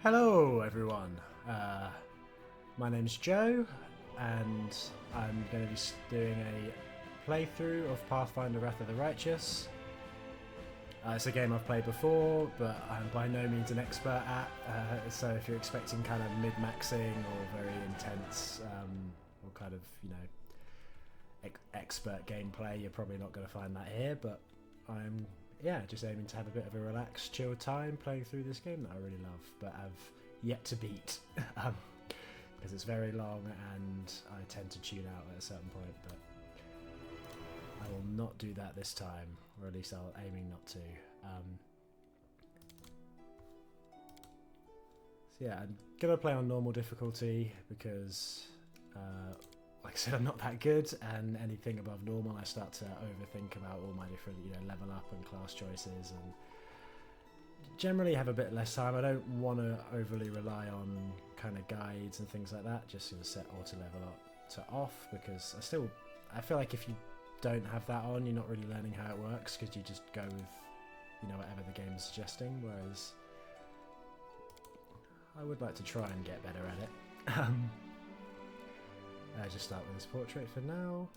Hello everyone, my name's Joe and I'm going to be doing a playthrough of Pathfinder Wrath of the Righteous. It's a game I've played before, but I'm by no means an expert at, so if you're expecting kind of mid-maxing or very intense or kind of, expert gameplay, you're probably not going to find that here, but I'm just aiming to have a bit of a relaxed, chill time playing through this game that I really love, but have yet to beat, because it's very long and I tend to tune out at a certain point, but I will not do that this time, or at least I'm aiming not to. So yeah, I'm going to play on normal difficulty because, like I said, I'm not that good, and anything above normal I start to overthink about all my different, level up and class choices, and generally have a bit less time. I don't want to overly rely on kind of guides and things like that, just to set auto level up to off, because I feel like if you don't have that on, you're not really learning how it works, because you just go with, whatever the game's suggesting, whereas I would like to try and get better at it. Just start with this portrait for now.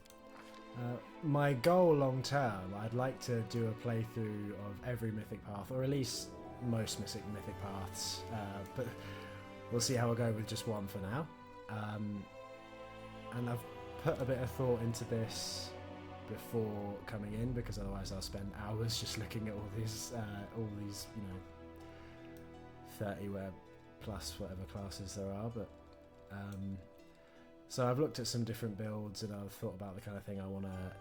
My goal long term, I'd like to do a playthrough of every mythic path, or at least most mythic paths, but we'll see how I go with just one for now. And I've put a bit of thought into this before coming in, because otherwise I'll spend hours just looking at all these 30 plus whatever classes there are, but so I've looked at some different builds and I've thought about the kind of thing I want to,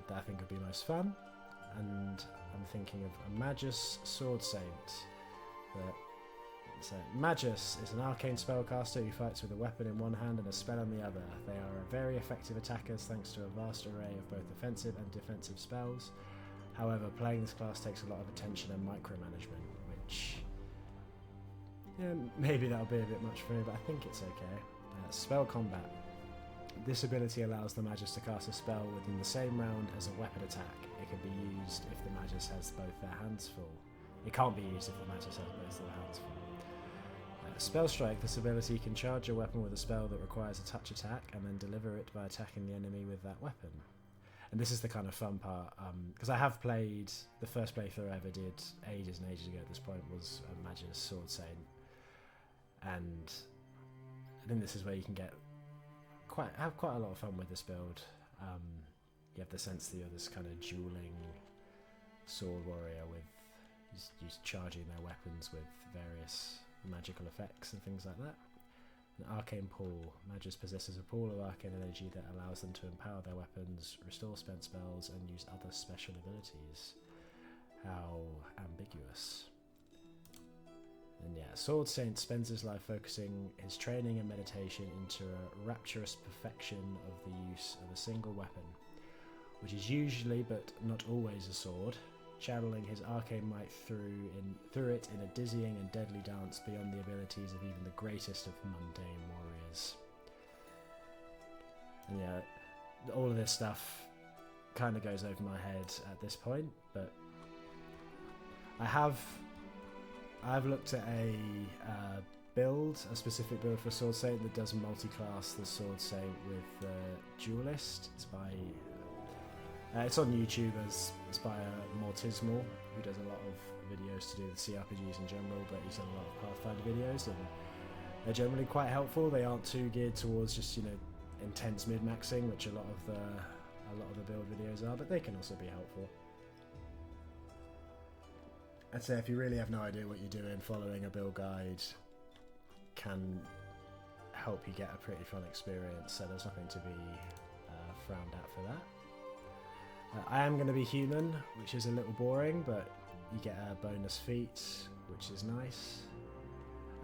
that I think would be most fun, and I'm thinking of a Magus Sword Saint. So Magus is an arcane spellcaster who fights with a weapon in one hand and a spell in the other. They are very effective attackers thanks to a vast array of both offensive and defensive spells. However, playing this class takes a lot of attention and micromanagement, which, maybe that'll be a bit much for me, but I think it's okay. Spell combat. This ability allows the Magus to cast a spell within the same round as a weapon attack. It can be used if the Magus has both their hands full. It can't be used if the Magus has both their hands full. Spell strike. This ability can charge your weapon with a spell that requires a touch attack and then deliver it by attacking the enemy with that weapon. And this is the kind of fun part, because I have played, the first playthrough I ever did ages and ages ago at this point was a Magus Sword Saint, and I think this is where you can have quite a lot of fun with this build. You have the sense that you're this kind of dueling sword warrior with just charging their weapons with various magical effects and things like that. An arcane pool. Magus possesses a pool of arcane energy that allows them to empower their weapons, restore spent spells, and use other special abilities. How ambiguous. And yeah, Sword Saint spends his life focusing his training and meditation into a rapturous perfection of the use of a single weapon, which is usually, but not always, a sword, channeling his arcane might through it in a dizzying and deadly dance beyond the abilities of even the greatest of mundane warriors. And yeah, all of this stuff kind of goes over my head at this point, but I've looked at a specific build for Sword Saint that does multi-class the Sword Saint with the Duelist. It's on YouTube it's by Mortismal, who does a lot of videos to do with CRPGs in general, but he's done a lot of Pathfinder videos, and they're generally quite helpful. They aren't too geared towards just intense mid-maxing, which a lot of the build videos are, but they can also be helpful. I'd say if you really have no idea what you're doing, following a build guide can help you get a pretty fun experience, so there's nothing to be frowned at for that. I am going to be human, which is a little boring, but you get a bonus feat, which is nice.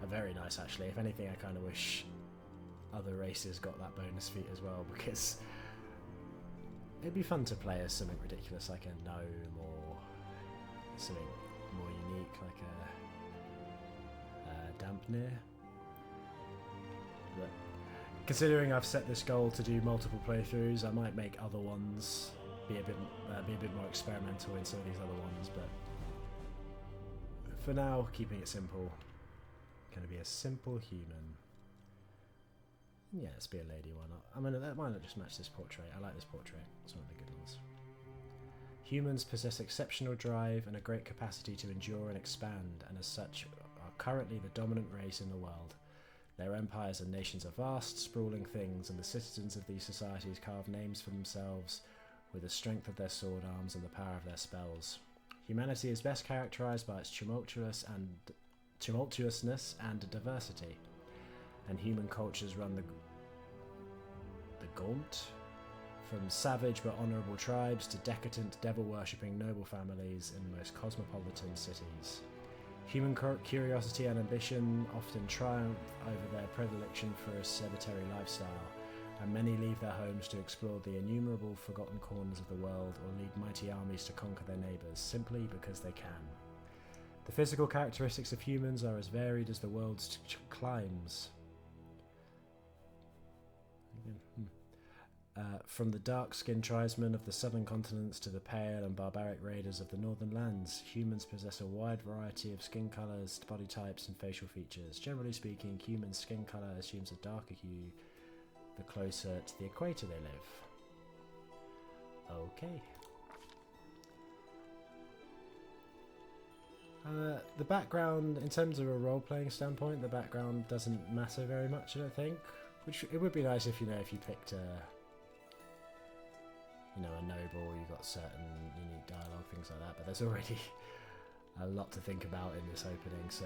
Very nice, actually. If anything, I kind of wish other races got that bonus feat as well, because it'd be fun to play as something ridiculous like a gnome or something more unique like a Dampnir. But considering I've set this goal to do multiple playthroughs, I might make other ones be a bit more experimental in some of these other ones, but for now, keeping it simple. Going to be a simple human. Yeah, let's be a lady, why not? I mean, why not just match this portrait? I like this portrait, it's one of the good ones. Humans possess exceptional drive and a great capacity to endure and expand, and as such are currently the dominant race in the world. Their empires and nations are vast, sprawling things, and the citizens of these societies carve names for themselves with the strength of their sword arms and the power of their spells. Humanity is best characterized by its tumultuousness and diversity, and human cultures run the gaunt, from savage but honourable tribes to decadent, devil-worshipping noble families in the most cosmopolitan cities. Human curiosity and ambition often triumph over their predilection for a sedentary lifestyle, and many leave their homes to explore the innumerable forgotten corners of the world or lead mighty armies to conquer their neighbours, simply because they can. The physical characteristics of humans are as varied as the world's climes. From the dark-skinned tribesmen of the southern continents to the pale and barbaric raiders of the northern lands, humans possess a wide variety of skin colours, body types and facial features. Generally speaking, human skin colour assumes a darker hue the closer to the equator they live. Okay. The background, in terms of a role-playing standpoint, the background doesn't matter very much, I don't think. Which, it would be nice if, if you picked a noble, you got certain unique dialogue, things like that, but there's already a lot to think about in this opening, so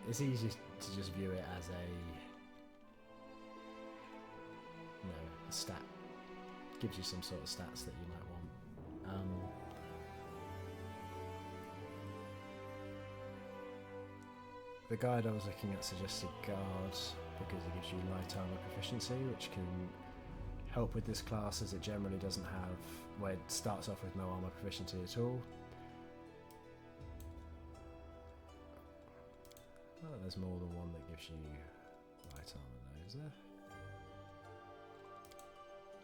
it's easy to just view it as a stat. Gives you some sort of stats that you might want. The guide I was looking at suggested guard because it gives you light armor proficiency, which can help with this class as it generally doesn't have, well, it starts off with no armor proficiency at all. Oh, there's more than one that gives you light armor though, is there?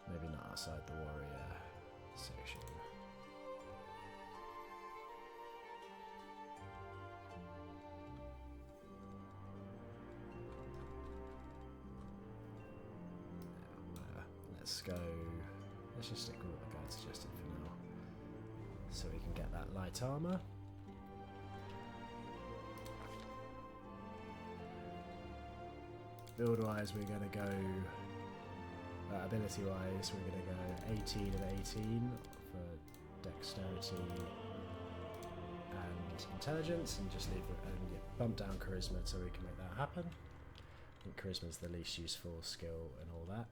Maybe not outside the warrior section. Let's go. Let's just stick with what the guide suggested for now, so we can get that light armor. Build-wise, we're going to go. Ability-wise, we're going to go 18 and 18 for dexterity and intelligence, and just leave it and bump down charisma so we can make that happen. I think charisma is the least useful skill and all that.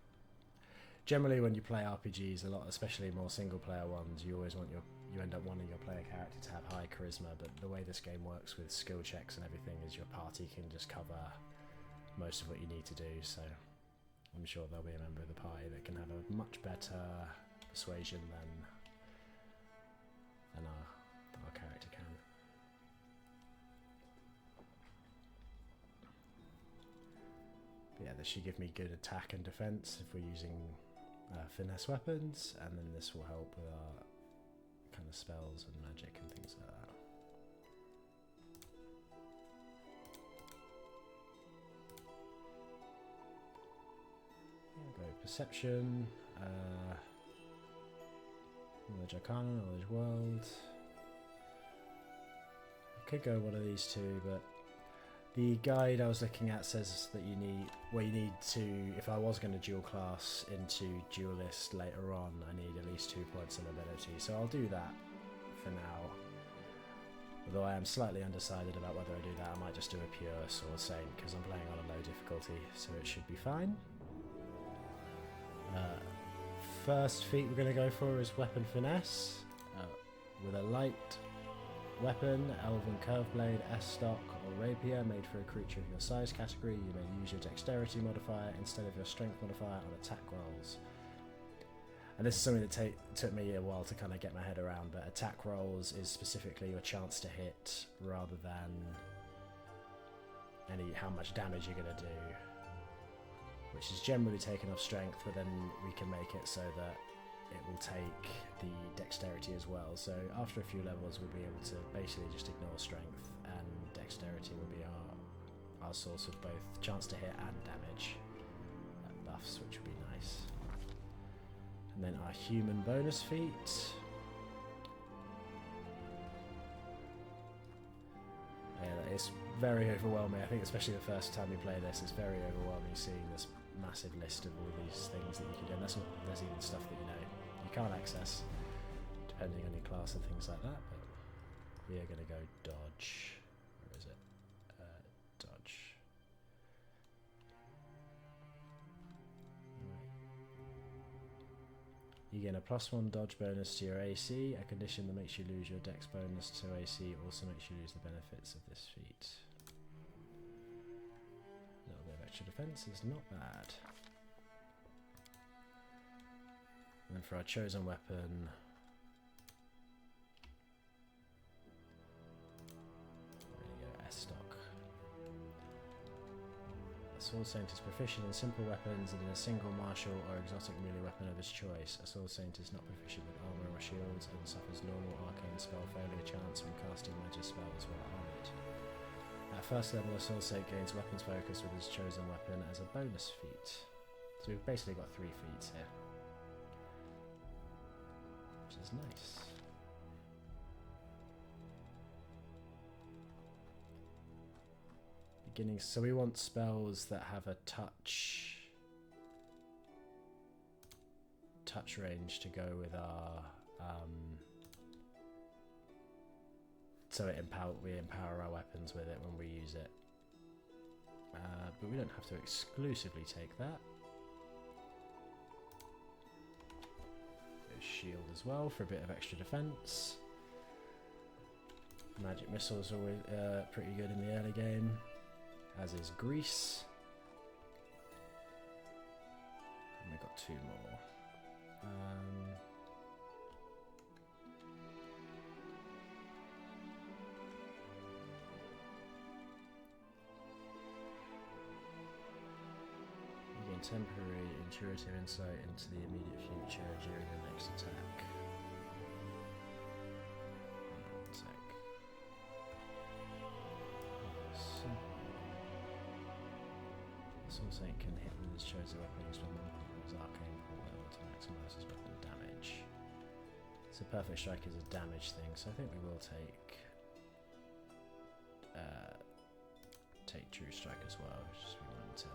Generally, when you play RPGs, a lot, especially more single-player ones, you always want you end up wanting your player character to have high charisma. But the way this game works with skill checks and everything is your party can just cover most of what you need to do. So I'm sure there'll be a member of the party that can have a much better persuasion than our character can. But yeah, this should give me good attack and defense if we're using finesse weapons, and then this will help with our kind of spells and magic and things like that. Go perception, knowledge arcana, knowledge world. I could go one of these two, but the guide I was looking at says that you need to, if I was going to dual class into duelist later on, I need at least 2 points of ability, so I'll do that for now. Although I am slightly undecided about whether I do that, I might just do a pure sword saint because I'm playing on a low difficulty, so it should be fine. First feat we're going to go for is weapon finesse, with a light weapon, elven curve blade, S-stock or rapier made for a creature of your size category. You may use your dexterity modifier instead of your strength modifier on attack rolls. And this is something that took me a while to kind of get my head around, but attack rolls is specifically your chance to hit rather than how much damage you're going to do, which is generally taken off strength, but then we can make it so that it will take the dexterity as well. So after a few levels we'll be able to basically just ignore strength, and dexterity will be our our source of both chance to hit and damage buffs, which would be nice. And then our human bonus feat. Yeah, it's very overwhelming. I think especially the first time you play this, it's very overwhelming seeing this massive list of all these things that you can do. And there's even stuff that you can't access depending on your class and things like that. But we are going to go dodge. Where is it? Dodge. You gain a +1 dodge bonus to your AC, a condition that makes you lose your dex bonus to AC also makes you lose the benefits of this feat. A little bit of extra defense is not bad. And then for our chosen weapon, we're going to go S-Stock. A Sword Saint is proficient in simple weapons and in a single martial or exotic melee weapon of his choice. A Sword Saint is not proficient with armor or shields and suffers normal arcane spell failure chance when casting magic spells while armored. At first level, a Sword Saint gains weapons focus with his chosen weapon as a bonus feat. So we've basically got 3 feats here, which is nice. So we want spells that have a touch range to go with our so we empower our weapons with it when we use it, but we don't have to exclusively take that. There's shield as well for a bit of extra defense. Magic missiles are always pretty good in the early game, as is Grease. And we've got 2 more. You gain temporary intuitive insight into the immediate future during your next attack. Sword Saint can hit with his chosen weapon used when his arcane pool level to maximise his weapon damage. So perfect strike is a damage thing, so I think we will take true strike as well, just we want to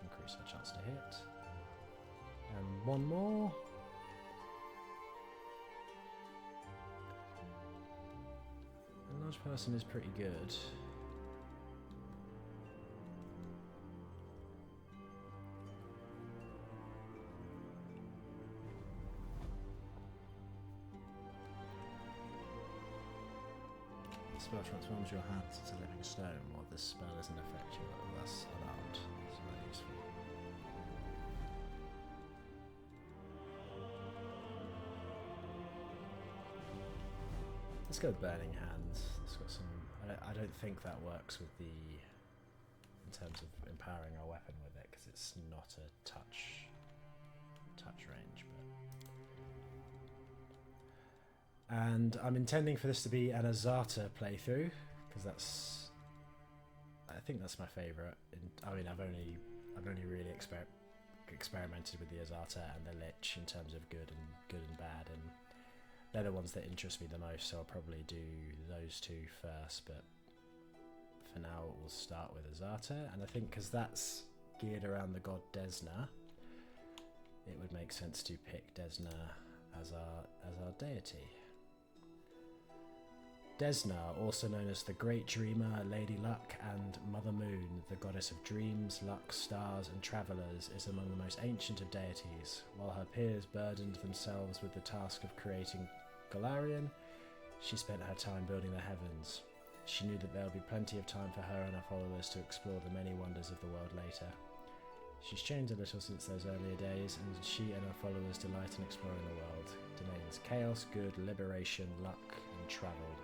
increase our chance to hit. And 1 more. A large person is pretty good. Spell transforms your hands into living stone while this spell isn't effective unless allowed. It's very useful. Let's go with Burning Hands. It's got some. I don't think that works with the in terms of empowering our weapon with it because it's not a touch range, but. And I'm intending for this to be an Azata playthrough because I think that's my favourite. I mean, I've only really experimented with the Azata and the Lich in terms of good and bad, and they're the ones that interest me the most. So I'll probably do those 2 first, but for now we'll start with Azata, and I think because that's geared around the god Desna, it would make sense to pick Desna as our deity. Desna, also known as the Great Dreamer, Lady Luck, and Mother Moon, the goddess of dreams, luck, stars, and travellers, is among the most ancient of deities. While her peers burdened themselves with the task of creating Golarion, she spent her time building the heavens. She knew that there would be plenty of time for her and her followers to explore the many wonders of the world later. She's changed a little since those earlier days, and she and her followers delight in exploring the world. Domains chaos, good, liberation, luck, and travel.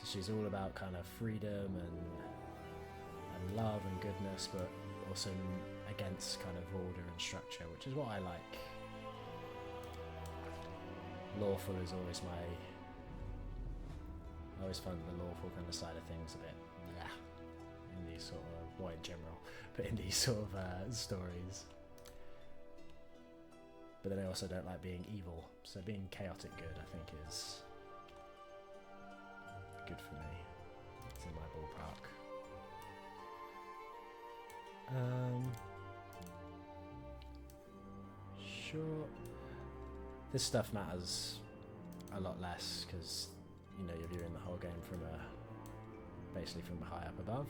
She's all about kind of freedom and love and goodness, but also against kind of order and structure, which is what I like. Lawful is always always find the lawful kind of side of things a bit in these sort of, well, in general, but in these sort of stories. But then I also don't like being evil, so being chaotic good, I think, is good for me. It's in my ballpark. Sure. This stuff matters a lot less because, you know, you're viewing the whole game from basically from high up above.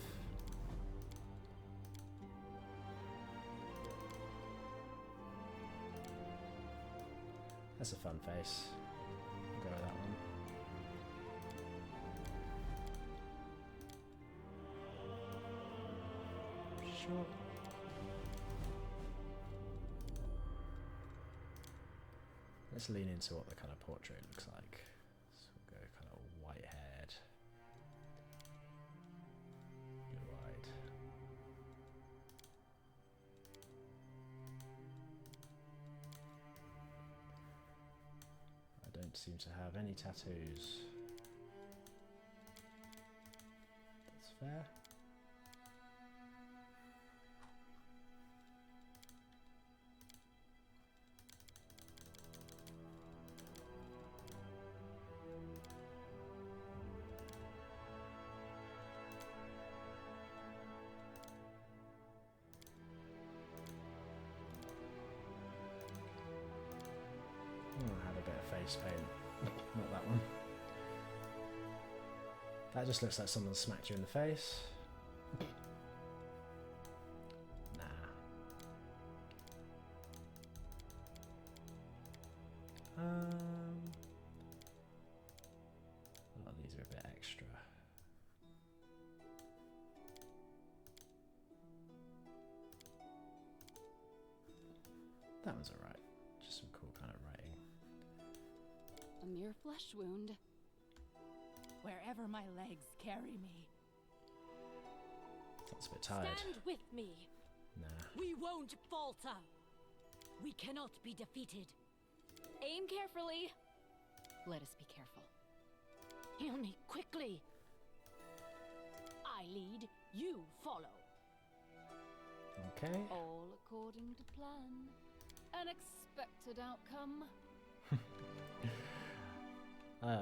That's a fun face. I'll go with that one. Sure. Let's lean into what the kind of portrait looks like. So we'll go kind of white-haired, blue-eyed. I don't seem to have any tattoos. That's fair. Face paint. Not that one. That just looks like someone smacked you in the face. Nah. A lot of these are a bit extra. That one's alright. Just some cool kind of writing. A mere flesh wound. Wherever my legs carry me. That's a bit tired. Stand with me. Nah. We won't falter. We cannot be defeated. Aim carefully. Let us be careful. Heal me quickly. I lead, you follow. Okay. All according to plan. An expected outcome.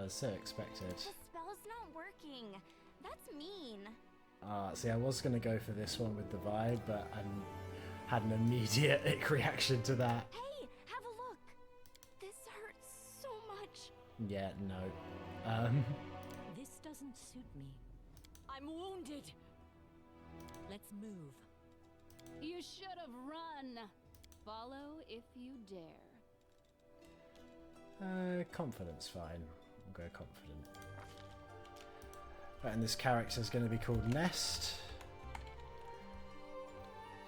So expected. The spell's not working. That's mean. See, I was going to go for this one with the vibe, but I had an immediate ick reaction to that. Hey, have a look. This hurts so much. Yeah, no. This doesn't suit me. I'm wounded. Let's move. You should have run. Follow if you dare. Confidence, fine. I'll go confident. Right, and this character's going to be called Nest.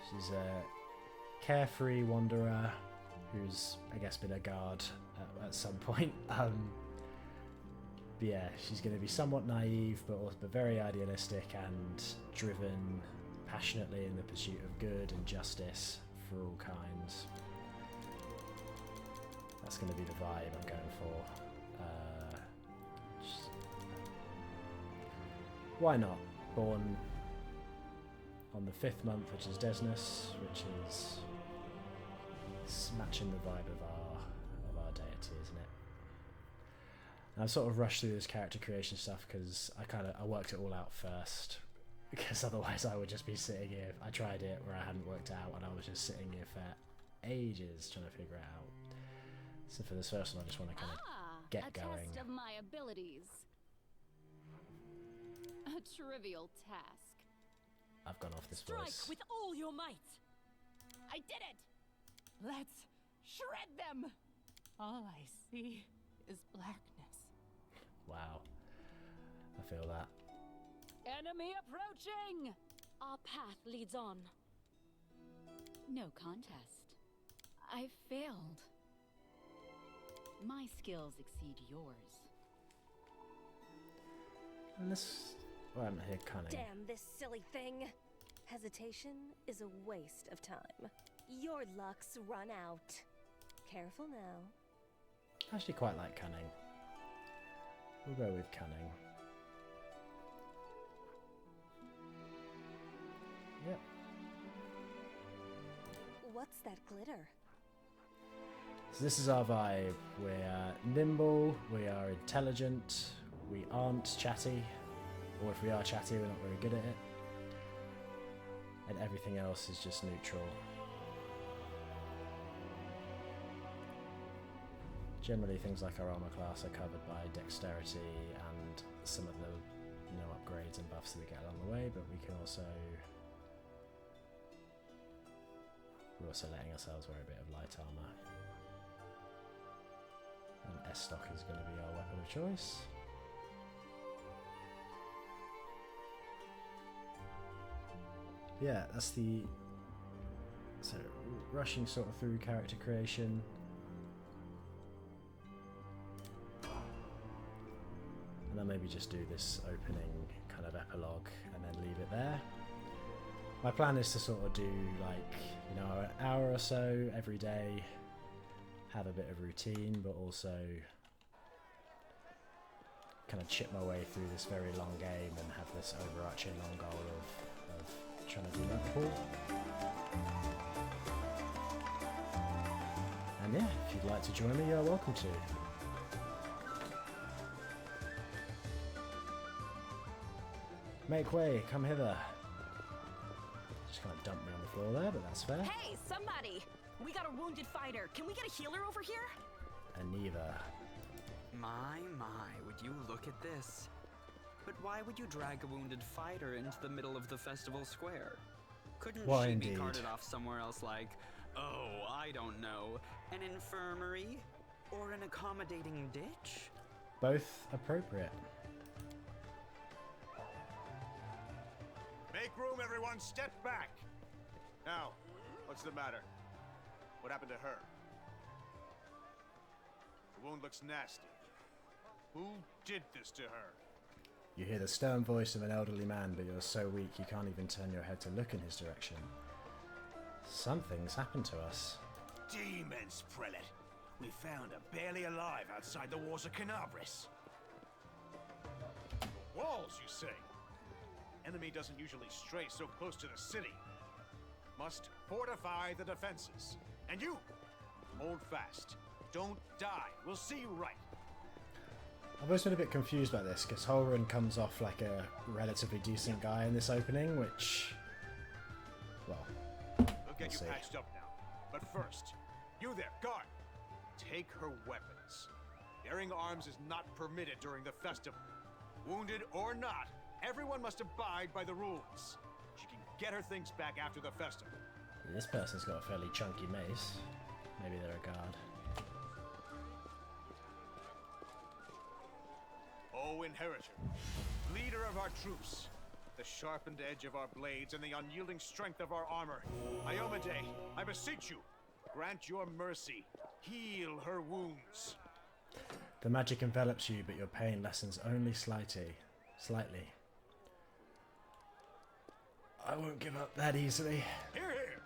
She's a carefree wanderer who's, I guess, been a guard at some point. But yeah, she's going to be somewhat naive, but very idealistic and driven passionately in the pursuit of good and justice for all kinds. That's going to be the vibe I'm going for. Why not? Born on the 5th month, which is Desnus, which is matching the vibe of our deity, isn't it? And I've sort of rushed through this character creation stuff because I worked it all out first, because otherwise I would just be sitting here. I tried it where I hadn't worked out, and I was just sitting here for ages trying to figure it out. So for this first one, I just want to kind of get going. Test of my abilities. A trivial task. I've gone off this Strike voice. with all your might. I did it! Let's shred them! All I see is blackness. Wow. I feel that. Enemy approaching! Our path leads on. No contest. I failed. My skills exceed yours. Well, I'm here cunning. Damn this silly thing. Hesitation is a waste of time. Your luck's run out. Careful now. I actually quite like cunning. We'll go with cunning. Yep. What's that glitter? So this is our vibe. We're nimble, we are intelligent, we aren't chatty, or if we are chatty, we're not very good at it. And everything else is just neutral. Generally, things like our armor class are covered by dexterity and some of the, upgrades and buffs that we get along the way, but we're also letting ourselves wear a bit of light armor. And S-stock is going to be our weapon of choice. Yeah, that's the rushing sort of through character creation. And then maybe just do this opening kind of epilogue and then leave it there. My plan is to sort of do an hour or so every day, have a bit of routine, but also kind of chip my way through this very long game and have this overarching long goal of trying to do Liverpool. And yeah, if you'd like to join me, you're welcome to. Make way, come hither. Just kind of dumped me on the floor there, but that's fair. Hey, somebody! We got a wounded fighter. Can we get a healer over here? And neither. My, would you look at this? But why would you drag a wounded fighter into the middle of the festival square? Couldn't Why she indeed? be carted off somewhere else like, oh, I don't know, an infirmary? Or an accommodating ditch? Both appropriate. Make room, everyone! Step back! Now, what's the matter? What happened to her? The wound looks nasty. Who did this to her? You hear the stern voice of an elderly man, but you're so weak you can't even turn your head to look in his direction. Something's happened to us. Demons, Prelate! We found her barely alive outside the walls of Canabris. Walls, you say? Enemy doesn't usually stray so close to the city. Must fortify the defenses. And you, hold fast. Don't die. We'll see you right. I've always been a bit confused by this, because Holren comes off like a relatively decent guy in this opening, which... well, We'll get we'll you see. patched up now. But first, you there, guard. Take her weapons. Bearing arms is not permitted during the festival. Wounded or not, everyone must abide by the rules. She can get her things back after the festival. This person's got a fairly chunky mace. Maybe they're a guard. O Inheritor, leader of our troops, the sharpened edge of our blades and the unyielding strength of our armor, Iomade, I beseech you, grant your mercy. Heal her wounds. The magic envelops you, but your pain lessens only slightly. I won't give up that easily. Hear, hear!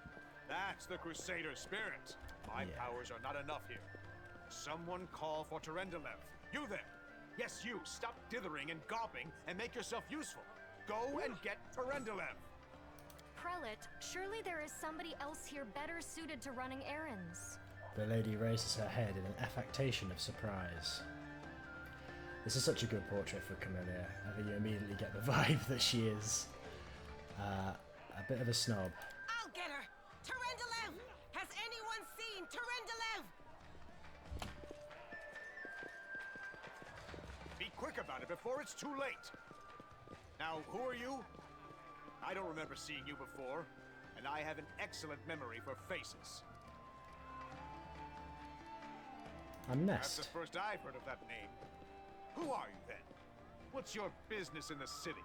That's the Crusader spirit. My Yeah. powers are not enough here. Someone call for Terendelev. You there! Yes, you! Stop dithering and gawping and make yourself useful. Go and get Terendelev! Prelate, surely there is somebody else here better suited to running errands. The lady raises her head in an affectation of surprise. This is such a good portrait for Camilla. I think you immediately get the vibe that she is a bit of a snob. I'll get her! Terendelev! Has anyone seen Terendelev? Be quick about it before it's too late. Now, who are you? I don't remember seeing you before, and I have an excellent memory for faces. I'm That's the Nest. first I've heard of that name. Who are you then? What's your business in the city?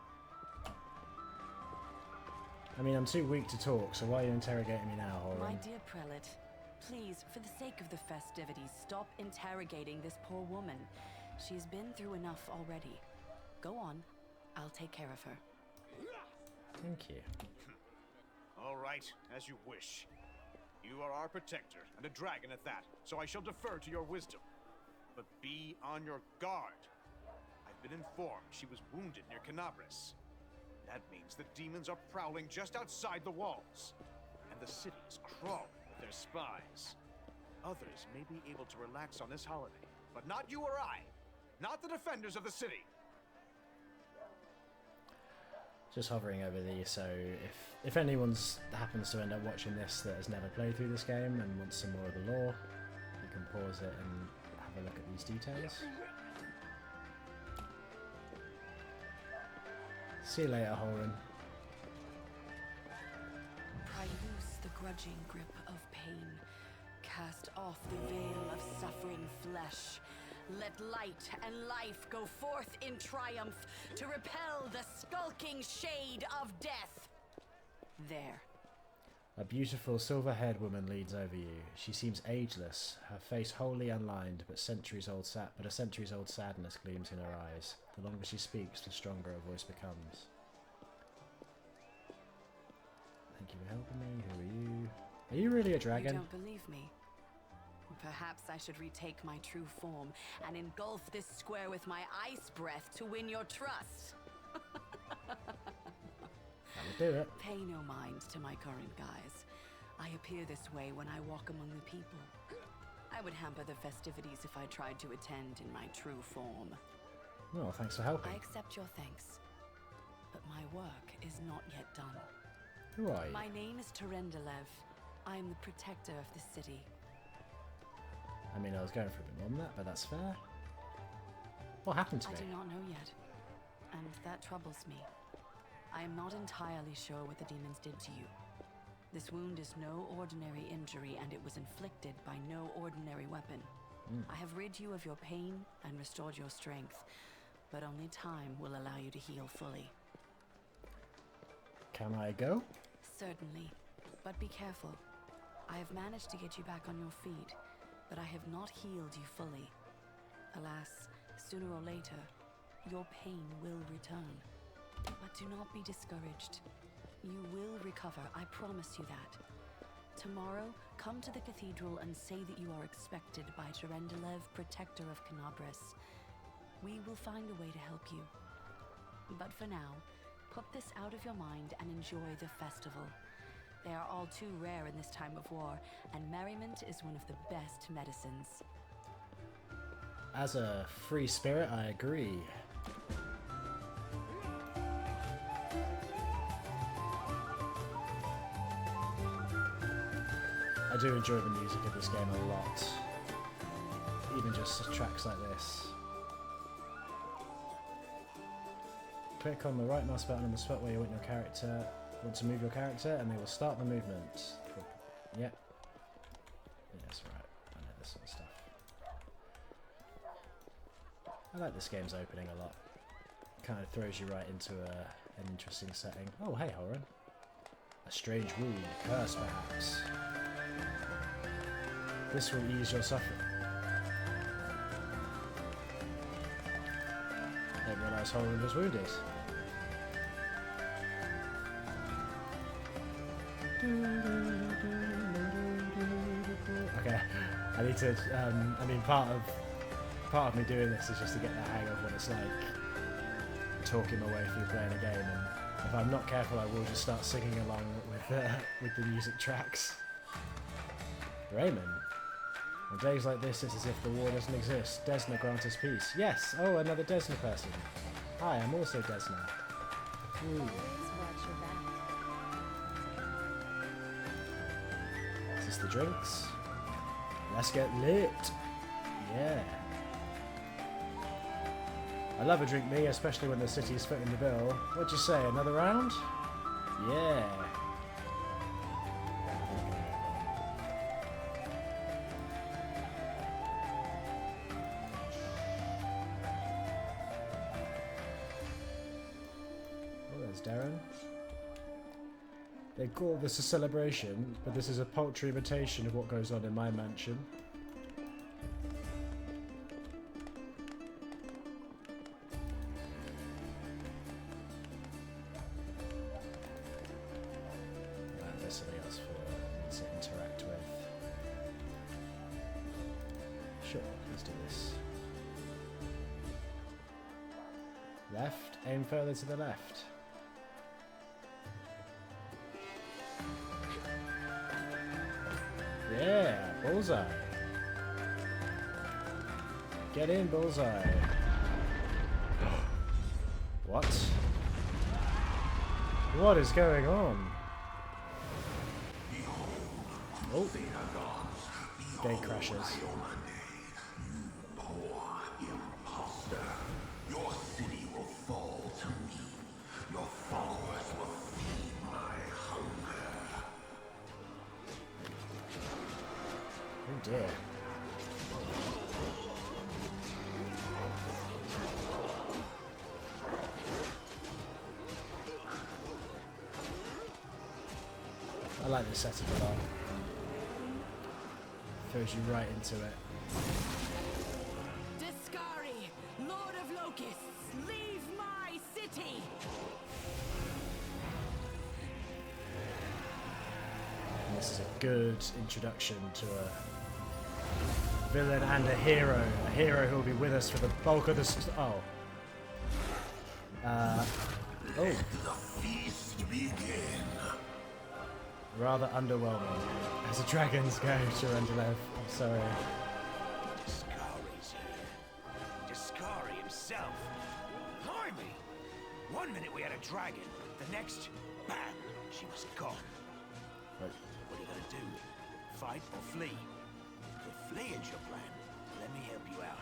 I mean, I'm too weak to talk, so why are you interrogating me now, My Holren? dear prelate, please, for the sake of the festivities, stop interrogating this poor woman. She's been through enough already. Go on. I'll take care of her. Thank you. All right, as you wish. You are our protector, and a dragon at that, so I shall defer to your wisdom. But be on your guard. I've been informed she was wounded near Canabris. That means the demons are prowling just outside the walls. And the city is crawling with their spies. Others may be able to relax on this holiday, but not you or I. Not the defenders of the city. Just hovering over these, so if anyone's happens to end up watching this that has never played through this game and wants some more of the lore, you can pause it and have a look at these details. See you later, Horan. Pry loose the grudging grip of pain. Cast off the veil of suffering flesh. Let light and life go forth in triumph to repel the skulking shade of death. There. A beautiful silver-haired woman leans over you. She seems ageless, her face wholly unlined, but a centuries-old sadness gleams in her eyes. The longer she speaks, the stronger her voice becomes. Thank you for helping me. Who are you? Are you really a dragon? You don't believe me? Perhaps I should retake my true form and engulf this square with my ice breath to win your trust. That'll do it. Pay no mind to my current guise. I appear this way when I walk among the people. I would hamper the festivities if I tried to attend in my true form. Well, thanks for helping. I accept your thanks, but my work is not yet done. Who are you? My name is Terendelev. I am the protector of the city. I mean, I was going for a bit more than that, but that's fair. What happened to me? I do not know yet, and that troubles me. I am not entirely sure what the demons did to you. This wound is no ordinary injury, and it was inflicted by no ordinary weapon. I have rid you of your pain and restored your strength, but only time will allow you to heal fully. Can I go? Certainly, but be careful. I have managed to get you back on your feet, but I have not healed you fully. Alas, sooner or later, your pain will return. But do not be discouraged. You will recover, I promise you that. Tomorrow, come to the cathedral and say that you are expected by Terendelev, protector of Canabras. We will find a way to help you. But for now, put this out of your mind and enjoy the festival. They are all too rare in this time of war, and merriment is one of the best medicines. As a free spirit, I agree. I do enjoy the music of this game a lot. Even just tracks like this. Click on the right mouse button on the spot where you want to move your character, and they will start the movement. Yep. Yeah, that's right. I know this sort of stuff. I like this game's opening a lot. Kind of throws you right into an interesting setting. Oh, hey, Horan. A strange wound, curse perhaps. This will ease your suffering. I didn't realise Horan was wounded. Okay, I need to. I mean, part of me doing this is just to get the hang of what it's like talking my way through playing a game, and if I'm not careful, I will just start singing along with the music tracks. Raymond. On days like this, it's as if the war doesn't exist. Desna, grant us peace. Yes! Oh, another Desna person. Hi, I'm also Desna. Ooh. Always watch your back. Is this the drinks? Let's get lit! Yeah. I love a drink, me, especially when the city is footing the bill. What'd you say, another round? Yeah. Darren. They call this a celebration, but this is a paltry imitation of what goes on in my mansion. There's something else for me to interact with. Sure, let's do this. Left, aim further to the left. Yeah, bullseye. Get in, bullseye. What? What is going on? Oh. Gate crashes. Your city will fall to me. Your followers will feed my hunger. Oh dear. I like this setup a lot. Throws you right into it. Discari, Lord of Locusts, leave my city! And this is a good introduction to a villain and a hero who will be with us for the bulk of the oh. Let the feast begin. Rather underwhelming. As the dragons go, Sharendalev. I'm sorry. Discari's here. Discari himself. Blimey! One minute we had a dragon, the next, bam, she was gone. Right. What are you gonna do? Fight or flee? If fleeing's your plan, let me help you out.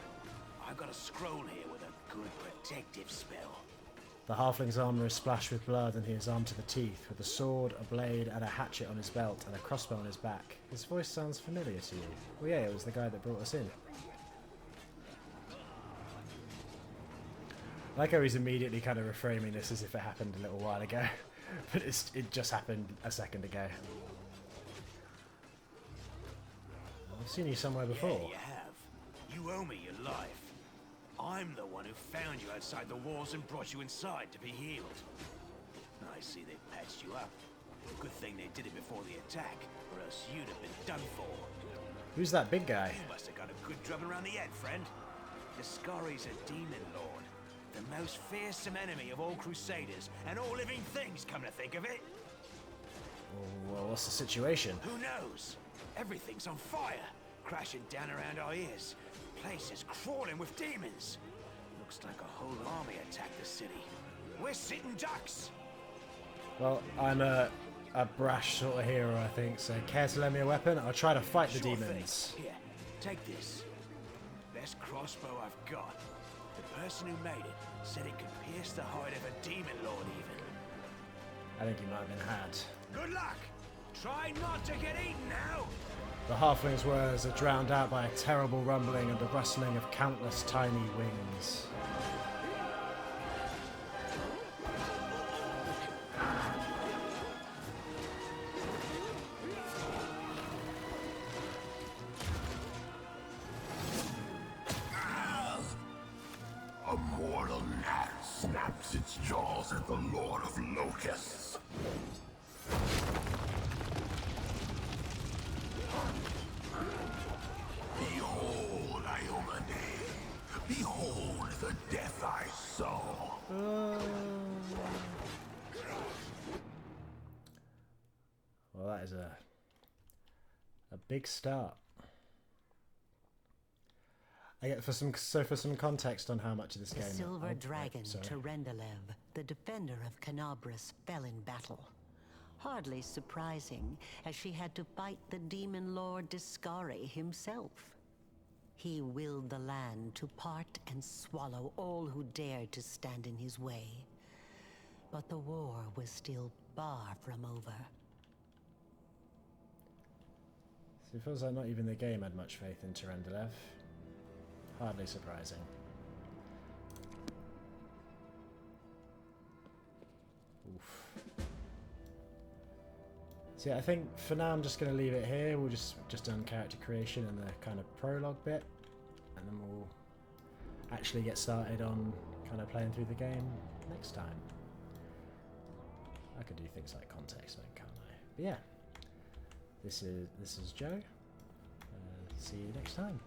I've got a scroll here with a good protective spell. The halfling's armour is splashed with blood and he is armed to the teeth, with a sword, a blade and a hatchet on his belt and a crossbow on his back. His voice sounds familiar to you. Well, yeah, it was the guy that brought us in. I like how he's immediately kind of reframing this as if it happened a little while ago. But it just happened a second ago. I've seen you somewhere before. Yeah, you have. You owe me your life. I'm the one who found you outside the walls and brought you inside to be healed. I see they patched you up. Good thing they did it before the attack, or else you'd have been done for. Who's that big guy? You must have got a good drubbing around the head, friend. Discari's a demon lord. The most fearsome enemy of all crusaders and all living things, come to think of it. Well, what's the situation? Who knows? Everything's on fire, crashing down around our ears. Place is crawling with demons. Looks like a whole army attacked the city. We're sitting ducks. Well, I'm a brash sort of hero, I think, so care to lend me a weapon? I'll try to fight the Sure demons. thing. Here, take this. Best crossbow I've got. The person who made it said it could pierce the hide of a demon lord even. I think he might have been had. Good luck! Try not to get eaten now! The halfling's words are drowned out by a terrible rumbling and the rustling of countless tiny wings. A mortal gnat snaps its jaws at the Lord of Locusts. Behold, Iomade. Behold the death I saw. Well, that is a big start. For some context on how much of this The game. silver dragon sorry. Terendalev, the defender of Canabras, fell in battle. Hardly surprising, as she had to fight the demon lord Discari himself. He willed the land to part and swallow all who dared to stand in his way. But the war was still far from over. So it feels like not even the game had much faith in Terendalev. Hardly surprising. Oof. So yeah, I think for now I'm just going to leave it here. We'll just done character creation and the kind of prologue bit, and then we'll actually get started on kind of playing through the game next time. I could do things like context mode, can't I? But yeah, this is Joe. See you next time.